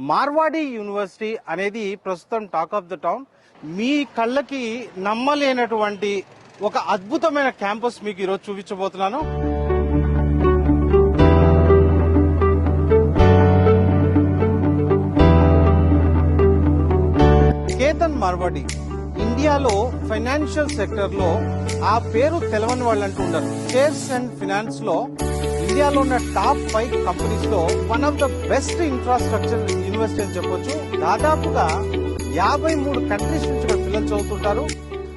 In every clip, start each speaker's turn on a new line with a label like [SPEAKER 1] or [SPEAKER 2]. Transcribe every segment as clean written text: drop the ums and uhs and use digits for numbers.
[SPEAKER 1] Marwadi university అనేది ప్రస్తుతం talk of the town. మీ కళ్ళకి నమ్మలేనటువంటి ఒక అద్భుతమైన క్యాంపస్ మీకు ఈరోజు చూపించబోతున్నాను. కేతన్ మార్వాడి ఇండియాలో ఫైనాన్షియల్ సెక్టర్ లో ఆ పేరు తెలవని వాళ్ళు అంటూ ఉండరు. షేర్స్ అండ్ ఫినాన్స్ లో ఇండియాలో ఉన్న టాప్ 5 కంపెనీస్ లో one of the best infrastructure university అని చెప్పొచ్చు. దాదాపుగా 53 కంట్రీస్ నుంచి పిల్లలు చదువుతుంటారు.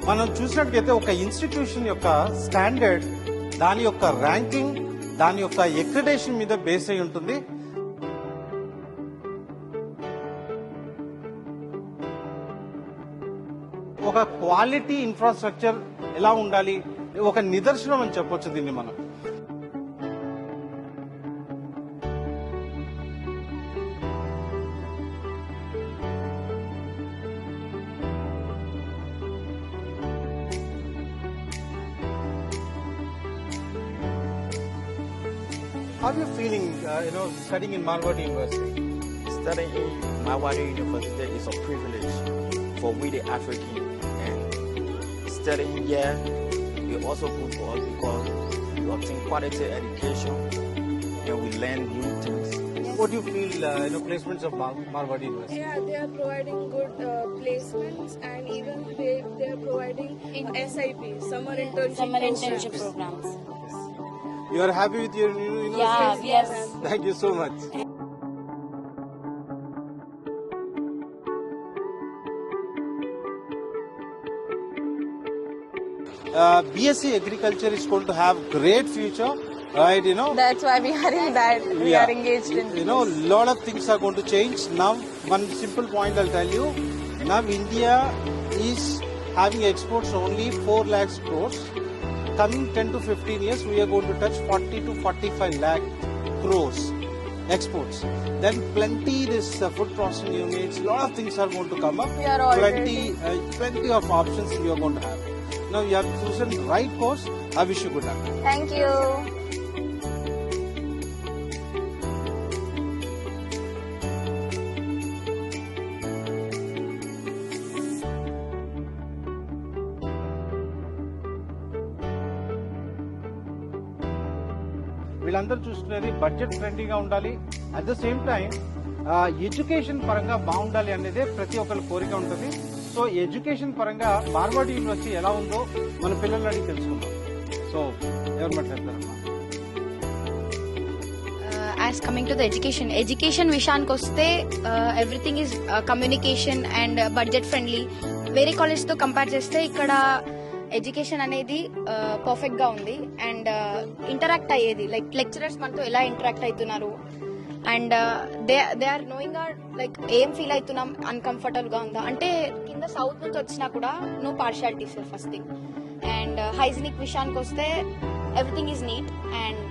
[SPEAKER 1] మనం చూసినట్లయితే ఒక ఇన్స్టిట్యూషన్ యొక్క స్టాండర్డ్, దాని యొక్క ర్యాంకింగ్, దాని యొక్క ఎక్రిడేషన్ మీద బేస్ అయి ఉంటుంది. ఒక క్వాలిటీ ఇన్ఫ్రాస్ట్రక్చర్ ఎలా ఉండాలి, ఒక నిదర్శనం అని చెప్పొచ్చు దీన్ని మనం. How are you feeling, studying in Marwadi University?
[SPEAKER 2] Studying in Marwadi University is a privilege for we the African, and studying here is also good for us because we obtain quality education and we learn new things.
[SPEAKER 1] What do you feel, placements of Marwadi University?
[SPEAKER 3] Yeah, they are providing good placements, and even they are providing SIP, summer internship
[SPEAKER 4] programs.
[SPEAKER 1] You are happy with your new university?
[SPEAKER 4] Yes.
[SPEAKER 1] Thank you so much. BSc Agriculture is going to have great future, right?
[SPEAKER 3] That's why we are in that. We are engaged in.
[SPEAKER 1] Lot of things are going to change. Now, one simple point I'll tell you. Now, India is having exports only 4 lakhs crores. Coming 10 to 15 years, we are going to touch 40 to 45 lakh crores exports. Then plenty this food processing units, lot of things are going to come up.
[SPEAKER 3] We are already
[SPEAKER 1] Plenty of options we are going to have. Now you have chosen the right course. I wish you good luck.
[SPEAKER 3] Thank you.
[SPEAKER 1] వీళ్ళందరూ చూసుకునేది budget ఫ్రెండ్లీగా ఉండాలి, at the same time education పరంగా బాగుండాలి అనేదే ప్రతి ఒక్కరి కోరిక ఉంటుంది. సో ఎడ్యుకేషన్ పరంగా మార్వాడి యూనివర్సిటీ ఎలా ఉందో మన పిల్లల్ని అడిగి తెలుసుకుందాం. సో ఎవరు మాట్లాడతారమ్మా?
[SPEAKER 4] As coming to the education విషయానికి వస్తే everything is communication and budget friendly. వేరే కాలేజ్ తో కంపేర్ చేస్తే ఇక్కడ ఎడ్యుకేషన్ అనేది పర్ఫెక్ట్ గా ఉంది. అండ్ ఇంటరాక్ట్ అయ్యేది, లైక్ లెక్చరర్స్ మనతో ఎలా ఇంటరాక్ట్ అవుతున్నారు, and they are knowing like ఏం ఫీల్ అవుతున్నాం, అన్కంఫర్టబుల్ గా ఉందా అంటే. కింద సౌత్ నుంచి వచ్చినా కూడా no partialities first thing. And hygienic విషయానికి వస్తే everything is neat. And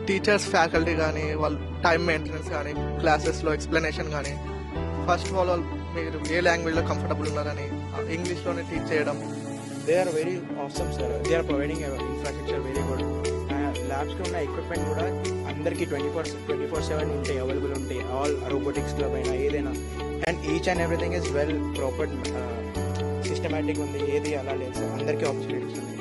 [SPEAKER 5] teachers, faculty కానీ వాళ్ళ టైం మెయింటెనెన్స్ కానీ, క్లాసెస్లో ఎక్స్ప్లెనేషన్ కానీ, ఫస్ట్ ఆఫ్ ఆల్ మీరు ఏ లాంగ్వేజ్లో కంఫర్టబుల్ ఉన్నారని ఇంగ్లీష్లోనే టీచ్ చేయడం.
[SPEAKER 2] They are very awesome, sir. They are providing infrastructure very good. Labs లో ఉన్న ఎక్విప్మెంట్ కూడా అందరికి 24/7 ఉంటాయి, అవైలబుల్ ఉంటాయి. ఆల్ రోబోటిక్స్ క్లబ్ అయినా ఏదైనా, and each and everything is well proper systematic ఉంది. ఏది అలా లేదు సార్, అందరికీ ఆపర్చునిటీస్ ఉన్నాయి.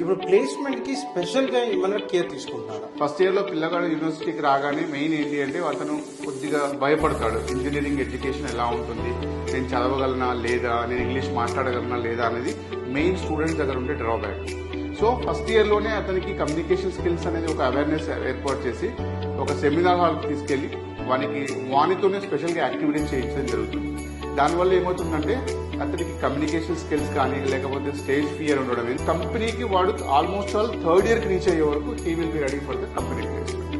[SPEAKER 1] ఇప్పుడు ప్లేస్మెంట్ కి స్పెషల్ గా ఏమైనా కేర్ తీసుకుంటారా?
[SPEAKER 6] ఫస్ట్ ఇయర్ లో పిల్లగాడు యూనివర్సిటీకి రాగానే మెయిన్ ఏంటి అంటే అతను కొద్దిగా భయపడతాడు. ఇంజనీరింగ్ ఎడ్యుకేషన్ ఎలా ఉంటుంది, నేను చదవగలనా లేదా, నేను ఇంగ్లీష్ మాట్లాడగలనా లేదా అనేది మెయిన్ స్టూడెంట్స్ దగ్గర ఉండే డ్రాబ్యాక్. సో ఫస్ట్ ఇయర్ లోనే అతనికి కమ్యూనికేషన్ స్కిల్స్ అనేది ఒక అవేర్నెస్ ఏర్పాటు చేసి ఒక సెమినార్ హాల్కి తీసుకెళ్లి వానితోనే స్పెషల్గా యాక్టివిటీస్ చేయించడం జరుగుతుంది. దానివల్ల ఏమవుతుందంటే అతనికి కమ్యూనికేషన్ స్కిల్స్ కానీ లేకపోతే స్టేజ్ ఫియర్ ఉండడం, కంపెనీకి వాడు ఆల్మోస్ట్ ఆల్ 3rd ఇయర్ కి రీచ్ అయ్యే వరకు he will be ready for the company placement.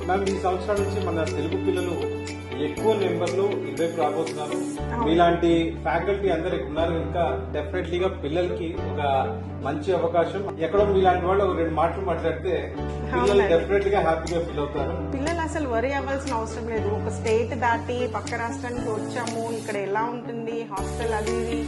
[SPEAKER 1] Ma'am, ఈ సంవత్సరాల నుంచి మన తెలుగు పిల్లలు ఎక్కువ నెంబర్లు ఇటువైపు రాబోతున్నారు. మీలాంటి ఫ్యాకల్టీ అందరు ఇక్కడ ఉన్నారు ఇంకా డెఫినెట్లీగా పిల్లలకి ఒక మంచి అవకాశం. ఎక్కడో మీలాంటి వాళ్ళు ఒక 2 మాటలు మాట్లాడితే పిల్లలు డెఫినెట్ గా హ్యాపీగా ఫీల్ అవుతారు.
[SPEAKER 7] పిల్లలు అసలు వరి అవ్వాల్సిన అవసరం లేదు. ఒక స్టేట్ దాటి పక్క రాష్ట్రానికి వచ్చాము, ఇక్కడ ఎలా ఉంటుంది హాస్టల్ అది ఇది,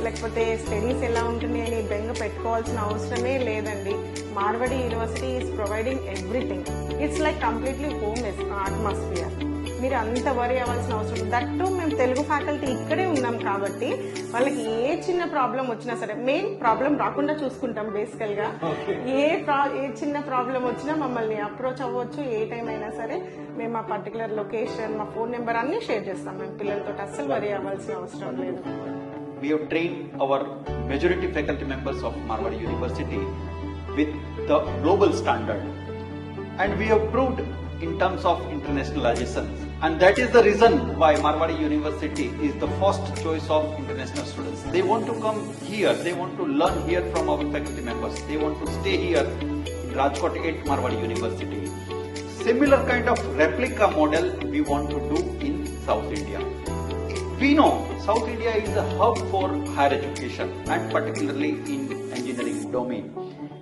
[SPEAKER 7] లేకపోతే స్టడీస్ ఎలా ఉంటుంది అని బెంగ పెట్టుకోవాల్సిన అవసరమే లేదండి. Marwadi university is providing everything. It's like completely home atmosphere. మీరు అంత వరి అవ్వాల్సిన అవసరం. దట్టు మేము తెలుగు ఫ్యాకల్టీ ఇక్కడే ఉన్నాం కాబట్టి వాళ్ళకి ఏ చిన్న ప్రాబ్లం వచ్చినా సరే, మెయిన్ ప్రాబ్లం రాకుండా చూసుకుంటాం బేసికల్ గా. ఏ చిన్న ప్రాబ్లం వచ్చినా మమ్మల్ని అప్రోచ్ అవ్వచ్చు ఏ టైం అయినా సరే. మేము మా పర్టికులర్ లొకేషన్, మా ఫోన్ నెంబర్ అన్ని షేర్ చేస్తాం. మేము పిల్లలతో అస్సలు వరి అవ్వాల్సిన అవసరం లేదు.
[SPEAKER 8] We have trained our majority faculty members of Marwadi University with the global standard, and we have proved in terms of internationalization, and that is the reason why Marwadi University is the first choice of international students. They want to come here, they want to learn here from our faculty members, they want to stay here in Rajkot at Marwadi University. Similar kind of replica model we want to do in South India. We know South India is a hub for higher education and particularly in engineering domain.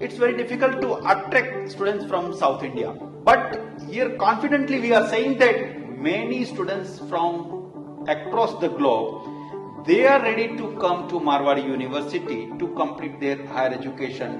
[SPEAKER 8] It's very difficult to attract students from South India. But here confidently we are saying that many students from across the globe, they are ready to come to Marwadi University to complete their higher education.